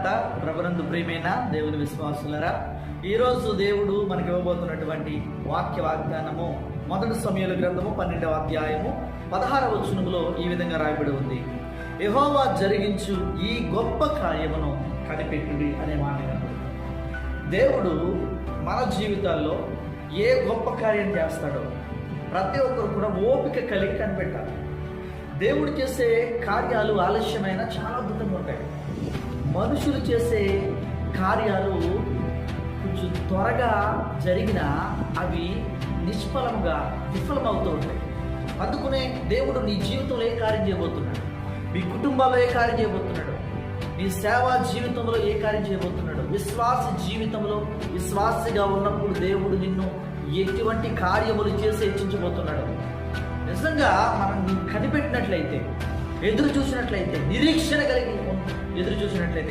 ప్రభునందు ప్రియమైన దేవుని విశ్వాసులరా, ఈరోజు దేవుడు మనకి ఇవ్వబోతున్నటువంటి వాగ్దానము 1 సమూయేలు గ్రంథము 12వ అధ్యాయము 16వ వచనములో ఈ విధంగా రాయబడి ఉంది. యెహోవా జరిగించు ఈ గొప్ప కార్యమును కనిపెట్టుడి అనే మాట కనబడుతుంది. దేవుడు మన జీవితాల్లో ఏ గొప్ప కార్యం చేస్తాడో ప్రతి ఒక్కరు కూడా ఓపిక కలిగి కనిపెట్టాలి. దేవుడు చేసే కార్యాలు ఆలస్యమైన చాలా అద్భుతంగా ఉంటాయి. మనుషులు చేసే కార్యాలు కొంచెం త్వరగా జరిగినా అవి నిష్ఫలంగా విఫలమవుతూ ఉంటాయి. అందుకునే దేవుడు నీ జీవితంలో ఏ కార్యం చేయబోతున్నాడు, మీ కుటుంబాల్లో ఏ కార్యం చేయబోతున్నాడు, నీ సేవా జీవితంలో ఏ కార్యం చేయబోతున్నాడు, విశ్వాస జీవితంలో విశ్వాసిగా ఉన్నప్పుడు దేవుడు నిన్ను ఎటువంటి కార్యములు చేసి హెచ్చించబోతున్నాడు. నిజంగా మనం కనిపెట్టినట్లయితే, ఎదురు చూసినట్లయితే, నిరీక్షణ కలిగి ఎదురు చూసినట్లయితే